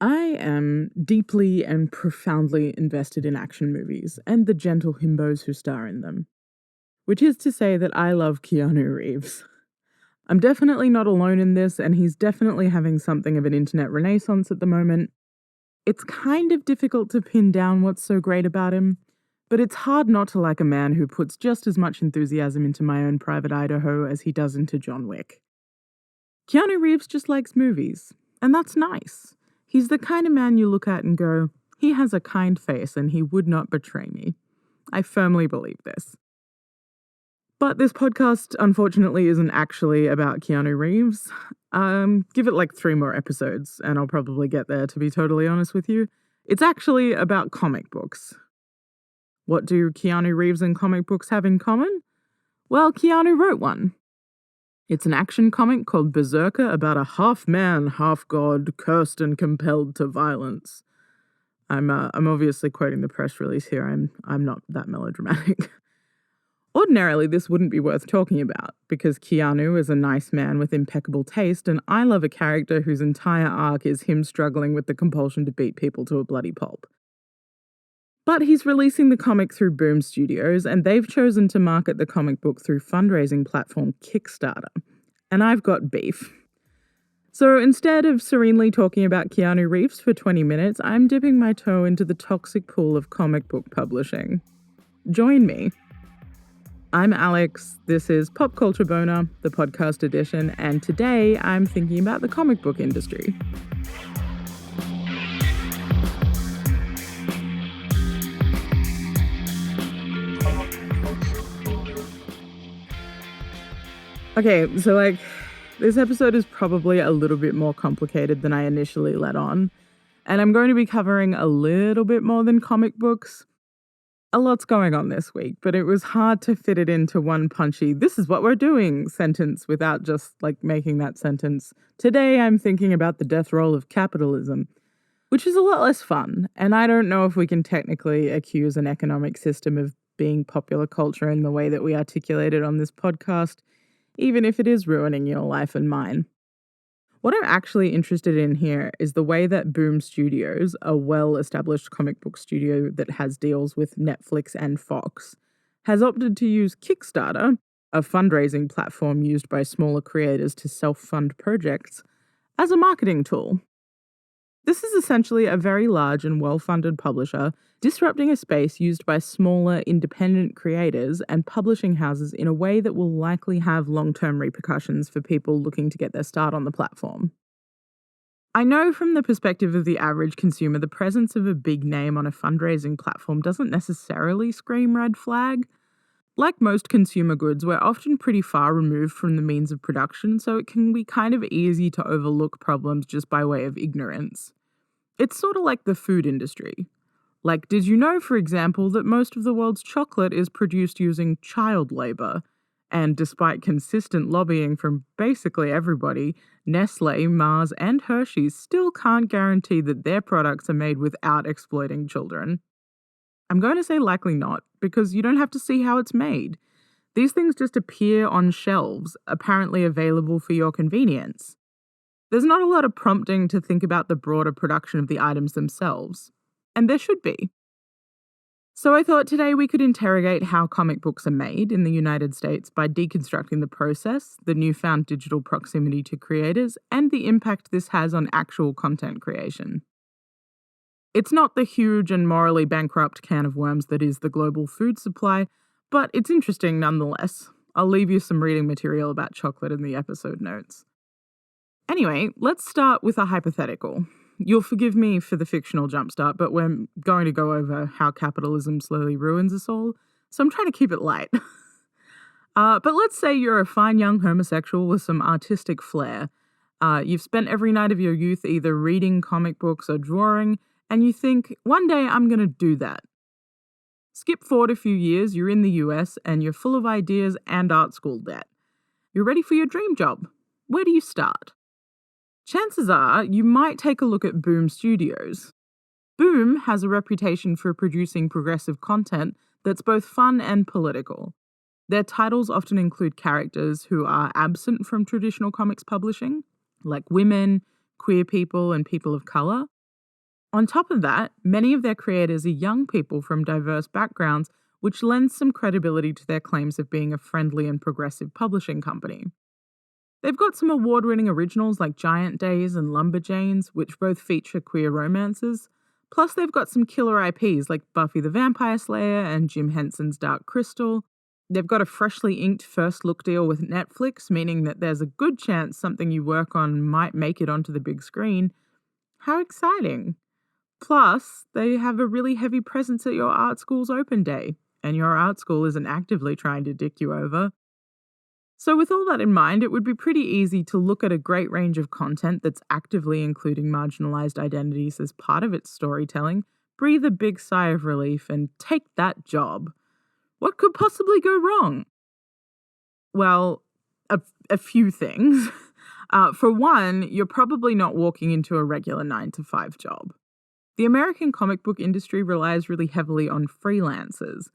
I am deeply and profoundly invested in action movies and the gentle himbos who star in them, which is to say that I love Keanu Reeves. I'm definitely not alone in this, and he's definitely having something of an internet renaissance at the moment. It's kind of difficult to pin down what's so great about him, but it's hard not to like a man who puts just as much enthusiasm into My Own Private Idaho as he does into John Wick. Keanu Reeves just likes movies, and that's nice. He's the kind of man you look at and go, he has a kind face and he would not betray me. I firmly believe this. But this podcast, unfortunately, isn't actually about Keanu Reeves. Give it like 3 more episodes, and I'll probably get there, to be totally honest with you. It's actually about comic books. What do Keanu Reeves and comic books have in common? Well, Keanu wrote one. It's an action comic called Berserker about a half-man, half-god, cursed and compelled to violence. I'm obviously quoting the press release here. I'm not that melodramatic. Ordinarily, this wouldn't be worth talking about, because Keanu is a nice man with impeccable taste, and I love a character whose entire arc is him struggling with the compulsion to beat people to a bloody pulp. But he's releasing the comic through Boom Studios, and they've chosen to market the comic book through fundraising platform Kickstarter. And I've got beef. So instead of serenely talking about Keanu Reeves for 20 minutes, I'm dipping my toe into the toxic pool of comic book publishing. Join me. I'm Alex, this is Pop Culture Boner, the podcast edition, and today I'm thinking about the comic book industry. Okay, so this episode is probably a little bit more complicated than I initially let on, and I'm going to be covering a little bit more than comic books. A lot's going on this week, but it was hard to fit it into one punchy, this is what we're doing sentence without just making that sentence. Today I'm thinking about the death roll of capitalism, which is a lot less fun, and I don't know if we can technically accuse an economic system of being popular culture in the way that we articulate it on this podcast, even if it is ruining your life and mine. What I'm actually interested in here is the way that Boom Studios, a well-established comic book studio that has deals with Netflix and Fox, has opted to use Kickstarter, a fundraising platform used by smaller creators to self-fund projects, as a marketing tool. This is essentially a very large and well-funded publisher disrupting a space used by smaller, independent creators and publishing houses in a way that will likely have long-term repercussions for people looking to get their start on the platform. I know from the perspective of the average consumer, the presence of a big name on a fundraising platform doesn't necessarily scream red flag. Like most consumer goods, we're often pretty far removed from the means of production, so it can be kind of easy to overlook problems just by way of ignorance. It's sort of like the food industry. Did you know, for example, that most of the world's chocolate is produced using child labor? And despite consistent lobbying from basically everybody, Nestle, Mars, and Hershey's still can't guarantee that their products are made without exploiting children. I'm going to say likely not, because you don't have to see how it's made. These things just appear on shelves, apparently available for your convenience. There's not a lot of prompting to think about the broader production of the items themselves. And there should be. So I thought today we could interrogate how comic books are made in the United States by deconstructing the process, the newfound digital proximity to creators, and the impact this has on actual content creation. It's not the huge and morally bankrupt can of worms that is the global food supply, but it's interesting nonetheless. I'll leave you some reading material about chocolate in the episode notes. Anyway, let's start with a hypothetical. You'll forgive me for the fictional jumpstart, but we're going to go over how capitalism slowly ruins us all, so I'm trying to keep it light. But let's say you're a fine young homosexual with some artistic flair. You've spent every night of your youth either reading comic books or drawing, and you think, one day I'm going to do that. Skip forward a few years, you're in the US, and you're full of ideas and art school debt. You're ready for your dream job. Where do you start? Chances are you might take a look at Boom Studios. Boom has a reputation for producing progressive content that's both fun and political. Their titles often include characters who are absent from traditional comics publishing, like women, queer people, and people of color. On top of that, many of their creators are young people from diverse backgrounds, which lends some credibility to their claims of being a friendly and progressive publishing company. They've got some award-winning originals like Giant Days and Lumberjanes, which both feature queer romances. Plus, they've got some killer IPs like Buffy the Vampire Slayer and Jim Henson's Dark Crystal. They've got a freshly inked first look deal with Netflix, meaning that there's a good chance something you work on might make it onto the big screen. How exciting! Plus, they have a really heavy presence at your art school's open day, and your art school isn't actively trying to dick you over. So, with all that in mind, it would be pretty easy to look at a great range of content that's actively including marginalized identities as part of its storytelling, breathe a big sigh of relief, and take that job. What could possibly go wrong? Well, a few things. For one, you're probably not walking into a regular 9 to 5 job. The American comic book industry relies really heavily on freelancers.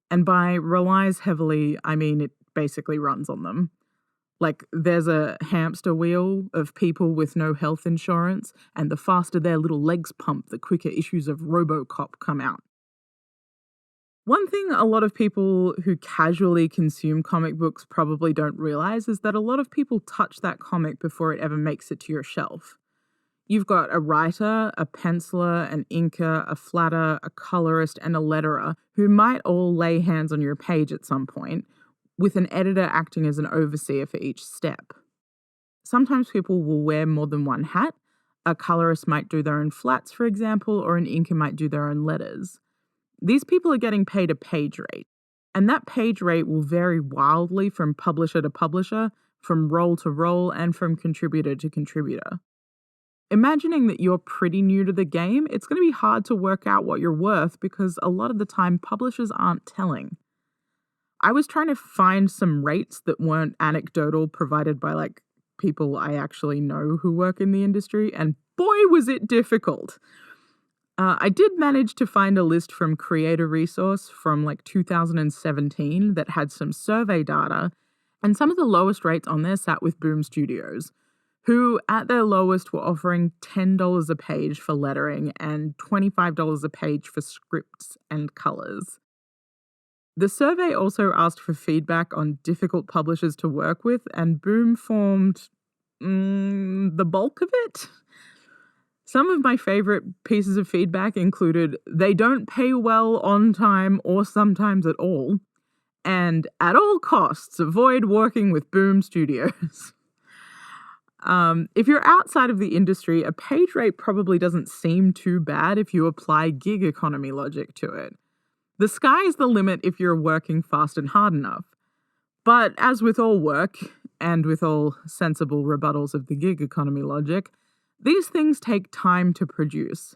And by relies heavily, I mean it basically runs on them. Like, there's a hamster wheel of people with no health insurance, and the faster their little legs pump, the quicker issues of RoboCop come out. One thing a lot of people who casually consume comic books probably don't realize is that a lot of people touch that comic before it ever makes it to your shelf. You've got a writer, a penciler, an inker, a flatter, a colorist, and a letterer who might all lay hands on your page at some point, with an editor acting as an overseer for each step. Sometimes people will wear more than one hat. A colorist might do their own flats, for example, or an inker might do their own letters. These people are getting paid a page rate, and that page rate will vary wildly from publisher to publisher, from role to role, and from contributor to contributor. Imagining that you're pretty new to the game, it's going to be hard to work out what you're worth because a lot of the time publishers aren't telling. I was trying to find some rates that weren't anecdotal, provided by people I actually know who work in the industry, and boy was it difficult. I did manage to find a list from Creator Resource from 2017 that had some survey data, and some of the lowest rates on there sat with Boom Studios, who at their lowest were offering $10 a page for lettering and $25 a page for scripts and colors. The survey also asked for feedback on difficult publishers to work with, and Boom formed the bulk of it. Some of my favorite pieces of feedback included they don't pay well on time or sometimes at all, and at all costs avoid working with Boom Studios. If you're outside of the industry, a page rate probably doesn't seem too bad if you apply gig economy logic to it. The sky's the limit if you're working fast and hard enough. But as with all work, and with all sensible rebuttals of the gig economy logic, these things take time to produce.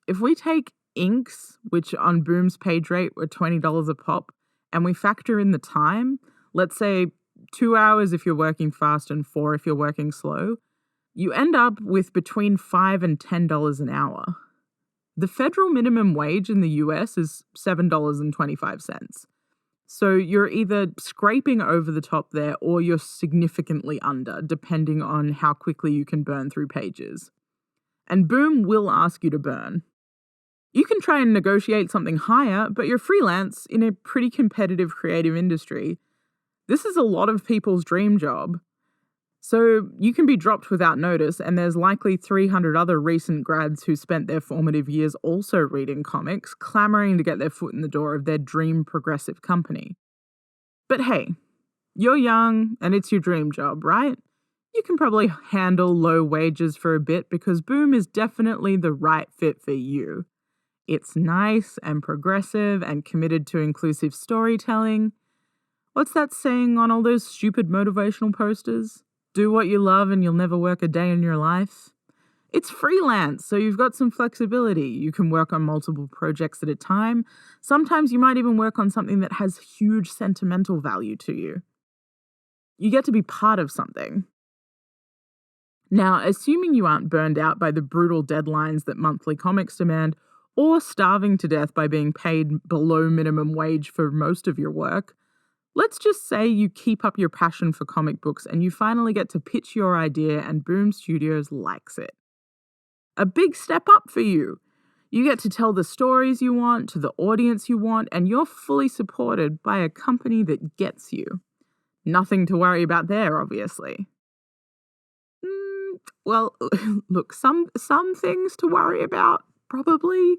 If we take inks, which on Boom's page rate were $20 a pop, and we factor in the time, let's say 2 hours if you're working fast and 4 if you're working slow, you end up with between $5 and $10 an hour. The federal minimum wage in the US is $7.25. So you're either scraping over the top there or you're significantly under, depending on how quickly you can burn through pages. And Boom will ask you to burn. You can try and negotiate something higher, but you're freelance in a pretty competitive creative industry. This is a lot of people's dream job. So you can be dropped without notice, and there's likely 300 other recent grads who spent their formative years also reading comics, clamoring to get their foot in the door of their dream progressive company. But hey, you're young, and it's your dream job, right? You can probably handle low wages for a bit because Boom is definitely the right fit for you. It's nice and progressive and committed to inclusive storytelling. What's that saying on all those stupid motivational posters? Do what you love and you'll never work a day in your life. It's freelance, so you've got some flexibility. You can work on multiple projects at a time. Sometimes you might even work on something that has huge sentimental value to you. You get to be part of something. Now, assuming you aren't burned out by the brutal deadlines that monthly comics demand, or starving to death by being paid below minimum wage for most of your work, let's just say you keep up your passion for comic books and you finally get to pitch your idea and Boom Studios likes it. A big step up for you. You get to tell the stories you want to the audience you want, and you're fully supported by a company that gets you. Nothing to worry about there, obviously. Well, look, some things to worry about, probably.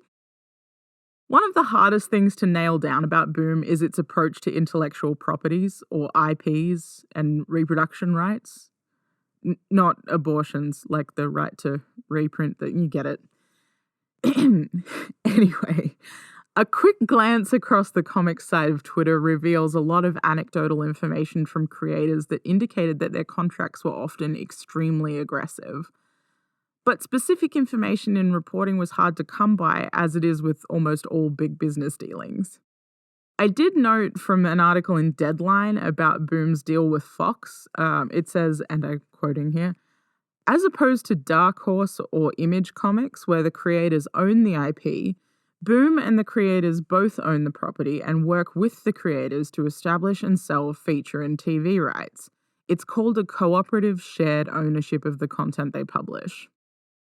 One of the hardest things to nail down about Boom is its approach to intellectual properties, or IPs, and reproduction rights. Not abortions, like the right to reprint, that you get it. Anyway, a quick glance across the comics side of Twitter reveals a lot of anecdotal information from creators that indicated that their contracts were often extremely aggressive. But specific information in reporting was hard to come by, as it is with almost all big business dealings. I did note from an article in Deadline about Boom's deal with Fox, it says, and I'm quoting here, as opposed to Dark Horse or Image Comics, where the creators own the IP, Boom and the creators both own the property and work with the creators to establish and sell feature and TV rights. It's called a cooperative shared ownership of the content they publish.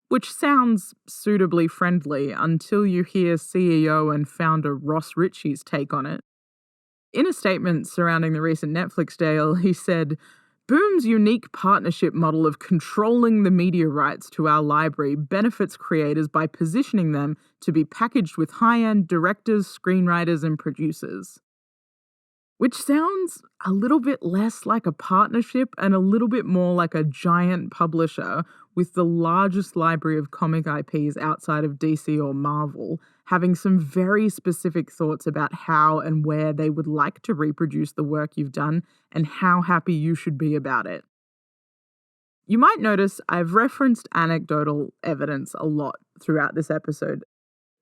Which sounds suitably friendly until you hear CEO and founder Ross Ritchie's take on it. In a statement surrounding the recent Netflix deal, he said, Boom's unique partnership model of controlling the media rights to our library benefits creators by positioning them to be packaged with high-end directors, screenwriters, and producers. Which sounds a little bit less like a partnership and a little bit more like a giant publisher with the largest library of comic IPs outside of DC or Marvel, having some very specific thoughts about how and where they would like to reproduce the work you've done and how happy you should be about it. You might notice I've referenced anecdotal evidence a lot throughout this episode.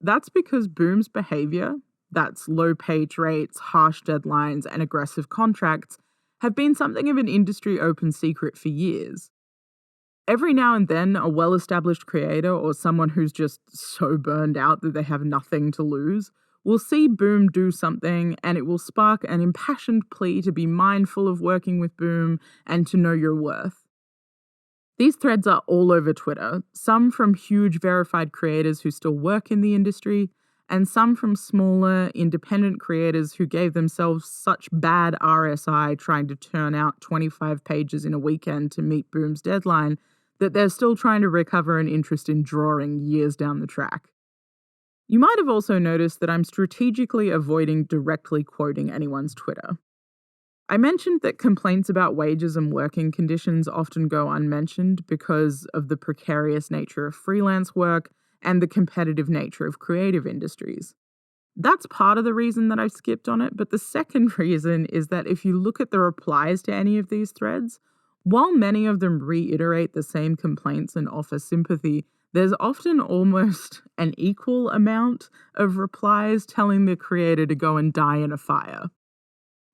That's because Boom's behavior, that's low page rates, harsh deadlines, and aggressive contracts, have been something of an industry open secret for years. Every now and then, a well-established creator or someone who's just so burned out that they have nothing to lose will see Boom do something, and it will spark an impassioned plea to be mindful of working with Boom and to know your worth. These threads are all over Twitter, some from huge verified creators who still work in the industry, and some from smaller, independent creators who gave themselves such bad RSI trying to turn out 25 pages in a weekend to meet Boom's deadline that they're still trying to recover an interest in drawing years down the track. You might have also noticed that I'm strategically avoiding directly quoting anyone's Twitter. I mentioned that complaints about wages and working conditions often go unmentioned because of the precarious nature of freelance work and the competitive nature of creative industries. That's part of the reason that I've skipped on it, but the second reason is that if you look at the replies to any of these threads, while many of them reiterate the same complaints and offer sympathy, there's often almost an equal amount of replies telling the creator to go and die in a fire.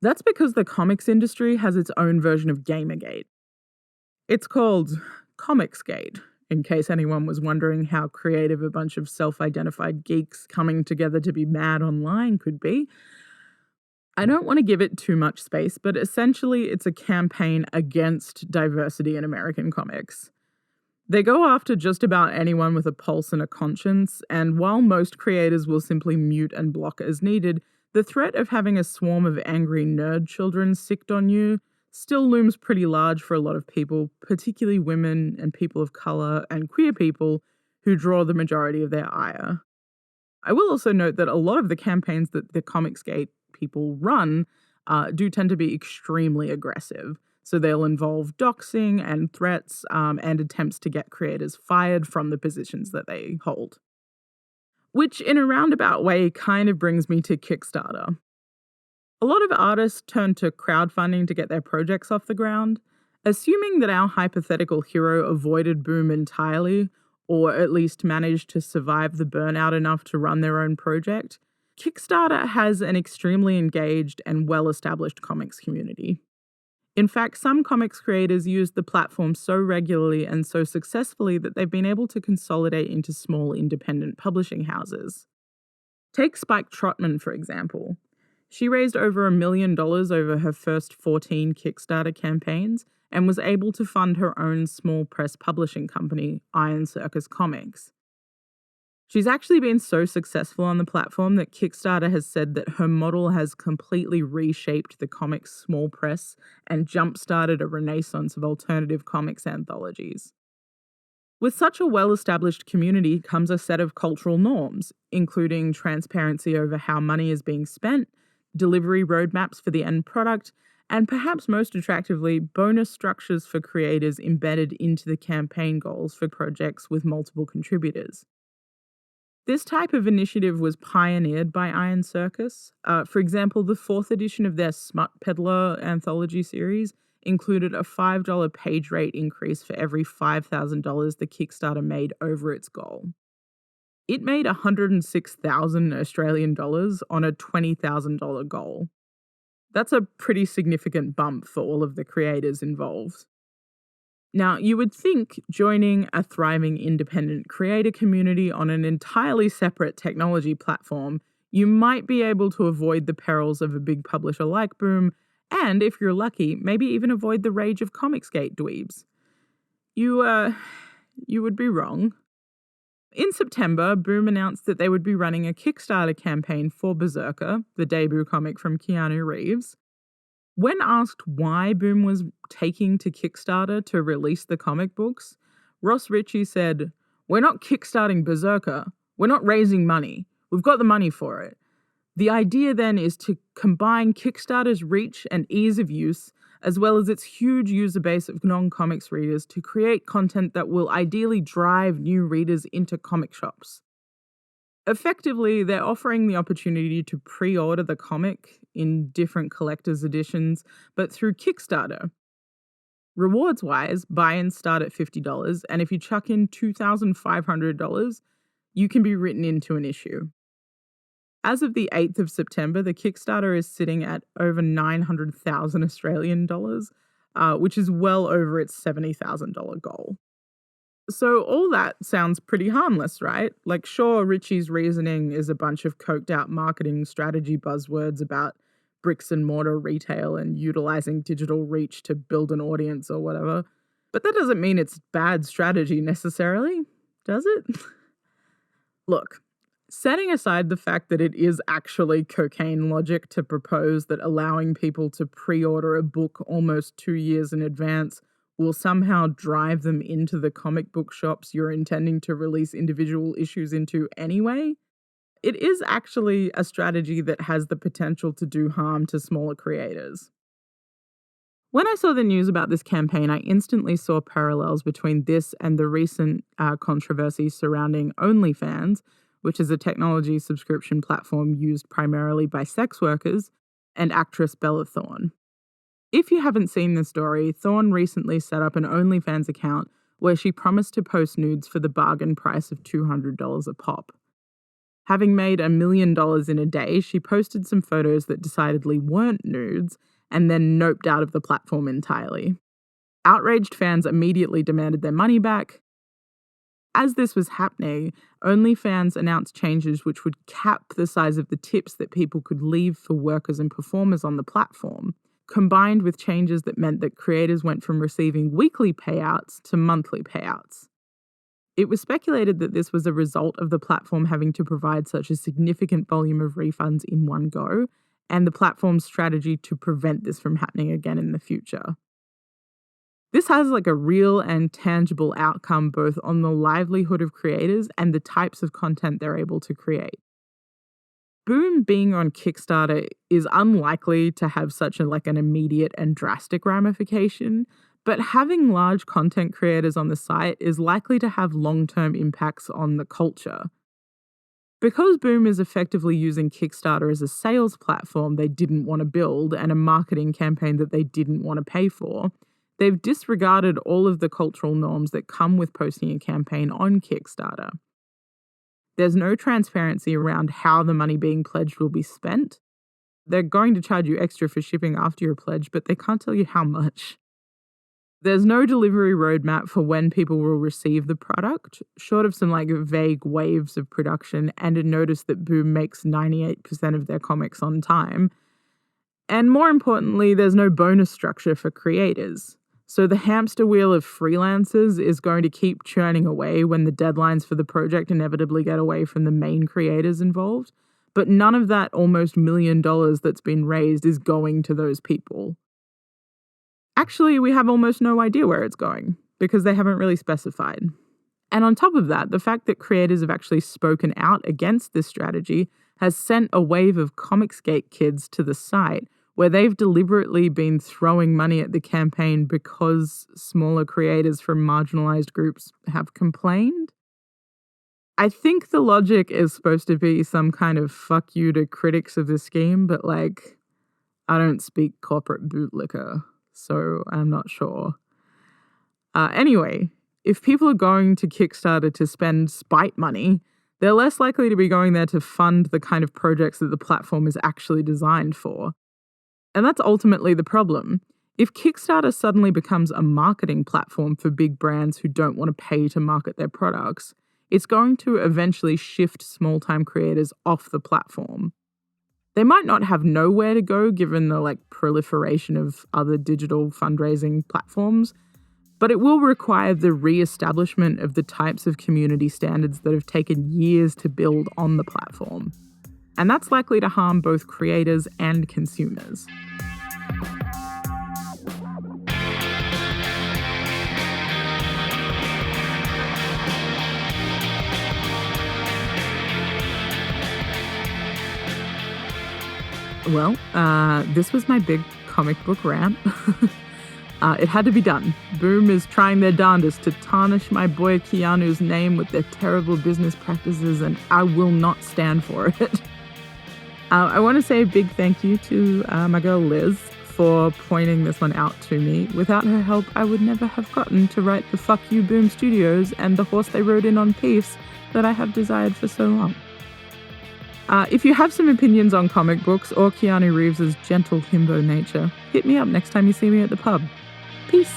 That's because the comics industry has its own version of Gamergate. It's called Comicsgate, in case anyone was wondering how creative a bunch of self-identified geeks coming together to be mad online could be. I don't want to give it too much space, but essentially it's a campaign against diversity in American comics. They go after just about anyone with a pulse and a conscience, and while most creators will simply mute and block as needed, the threat of having a swarm of angry nerd children sicked on you still looms pretty large for a lot of people, particularly women and people of color and queer people who draw the majority of their ire. I will also note that a lot of the campaigns that the Comicsgate people run do tend to be extremely aggressive. So they'll involve doxing and threats and attempts to get creators fired from the positions that they hold. Which, in a roundabout way, kind of brings me to Kickstarter. A lot of artists turn to crowdfunding to get their projects off the ground. Assuming that our hypothetical hero avoided Boom entirely, or at least managed to survive the burnout enough to run their own project, Kickstarter has an extremely engaged and well-established comics community. In fact, some comics creators use the platform so regularly and so successfully that they've been able to consolidate into small independent publishing houses. Take Spike Trotman, for example. She raised over $1 million over her first 14 Kickstarter campaigns and was able to fund her own small press publishing company, Iron Circus Comics. She's actually been so successful on the platform that Kickstarter has said that her model has completely reshaped the comics small press and jump-started a renaissance of alternative comics anthologies. With such a well-established community comes a set of cultural norms, including transparency over how money is being spent, delivery roadmaps for the end product, and perhaps most attractively, bonus structures for creators embedded into the campaign goals for projects with multiple contributors. This type of initiative was pioneered by Iron Circus. For example, the fourth edition of their Smut Peddler anthology series included a $5 page rate increase for every $5,000 the Kickstarter made over its goal. It made 106,000 Australian dollars on a $20,000 goal. That's a pretty significant bump for all of the creators involved. Now, you would think joining a thriving independent creator community on an entirely separate technology platform, you might be able to avoid the perils of a big publisher like Boom, and if you're lucky, maybe even avoid the rage of Comicsgate dweebs. You would be wrong. In September, Boom announced that they would be running a Kickstarter campaign for Berserker, the debut comic from Keanu Reeves. When asked why Boom was taking to Kickstarter to release the comic books, Ross Ritchie said, "We're not kickstarting Berserker. We're not raising money. We've got the money for it. The idea then is to combine Kickstarter's reach and ease of use, as well as its huge user base of non-comics readers, to create content that will ideally drive new readers into comic shops." Effectively, they're offering the opportunity to pre-order the comic in different collector's editions, but through Kickstarter. Rewards-wise, buy-ins start at $50, and if you chuck in $2,500, you can be written into an issue. As of the 8th of September, the Kickstarter is sitting at over 900,000 Australian dollars, which is well over its $70,000 goal. So all that sounds pretty harmless, right? Like, sure, Ritchie's reasoning is a bunch of coked out marketing strategy buzzwords about bricks and mortar retail and utilizing digital reach to build an audience or whatever. But that doesn't mean it's bad strategy necessarily, does it? Look, setting aside the fact that it is actually cocaine logic to propose that allowing people to pre-order a book almost 2 years in advance will somehow drive them into the comic book shops you're intending to release individual issues into anyway, it is actually a strategy that has the potential to do harm to smaller creators. When I saw the news about this campaign, I instantly saw parallels between this and the recent controversy surrounding OnlyFans, which is a technology subscription platform used primarily by sex workers, and actress Bella Thorne. If you haven't seen this story, Thorne recently set up an OnlyFans account where she promised to post nudes for the bargain price of $200 a pop. Having made $1 million in a day, she posted some photos that decidedly weren't nudes and then noped out of the platform entirely. Outraged fans immediately demanded their money back. As this was happening, OnlyFans announced changes which would cap the size of the tips that people could leave for workers and performers on the platform, combined with changes that meant that creators went from receiving weekly payouts to monthly payouts. It was speculated that this was a result of the platform having to provide such a significant volume of refunds in one go, and the platform's strategy to prevent this from happening again in the future. This has a real and tangible outcome both on the livelihood of creators and the types of content they're able to create. Boom being on Kickstarter is unlikely to have such an immediate and drastic ramification, but having large content creators on the site is likely to have long-term impacts on the culture. Because Boom is effectively using Kickstarter as a sales platform they didn't want to build and a marketing campaign that they didn't want to pay for, they've disregarded all of the cultural norms that come with posting a campaign on Kickstarter. There's no transparency around how the money being pledged will be spent. They're going to charge you extra for shipping after your pledge, but they can't tell you how much. There's no delivery roadmap for when people will receive the product, short of some vague waves of production and a notice that Boom makes 98% of their comics on time. And more importantly, there's no bonus structure for creators. So the hamster wheel of freelancers is going to keep churning away when the deadlines for the project inevitably get away from the main creators involved. But none of that almost $1 million that's been raised is going to those people. Actually, we have almost no idea where it's going because they haven't really specified. And on top of that, the fact that creators have actually spoken out against this strategy has sent a wave of Comicsgate kids to the site where they've deliberately been throwing money at the campaign because smaller creators from marginalized groups have complained. I think the logic is supposed to be some kind of fuck you to critics of the scheme, but I don't speak corporate bootlicker, so I'm not sure. Anyway, if people are going to Kickstarter to spend spite money, they're less likely to be going there to fund the kind of projects that the platform is actually designed for. And that's ultimately the problem. If Kickstarter suddenly becomes a marketing platform for big brands who don't want to pay to market their products, it's going to eventually shift small-time creators off the platform. They might not have nowhere to go given the proliferation of other digital fundraising platforms, but it will require the re-establishment of the types of community standards that have taken years to build on the platform. And that's likely to harm both creators and consumers. Well, this was my big comic book rant. It had to be done. Boom is trying their darndest to tarnish my boy Keanu's name with their terrible business practices, and I will not stand for it. I want to say a big thank you to my girl Liz for pointing this one out to me. Without her help, I would never have gotten to write the Fuck You Boom Studios and the horse they rode in on Peace that I have desired for so long. If you have some opinions on comic books or Keanu Reeves' gentle himbo nature, hit me up next time you see me at the pub. Peace.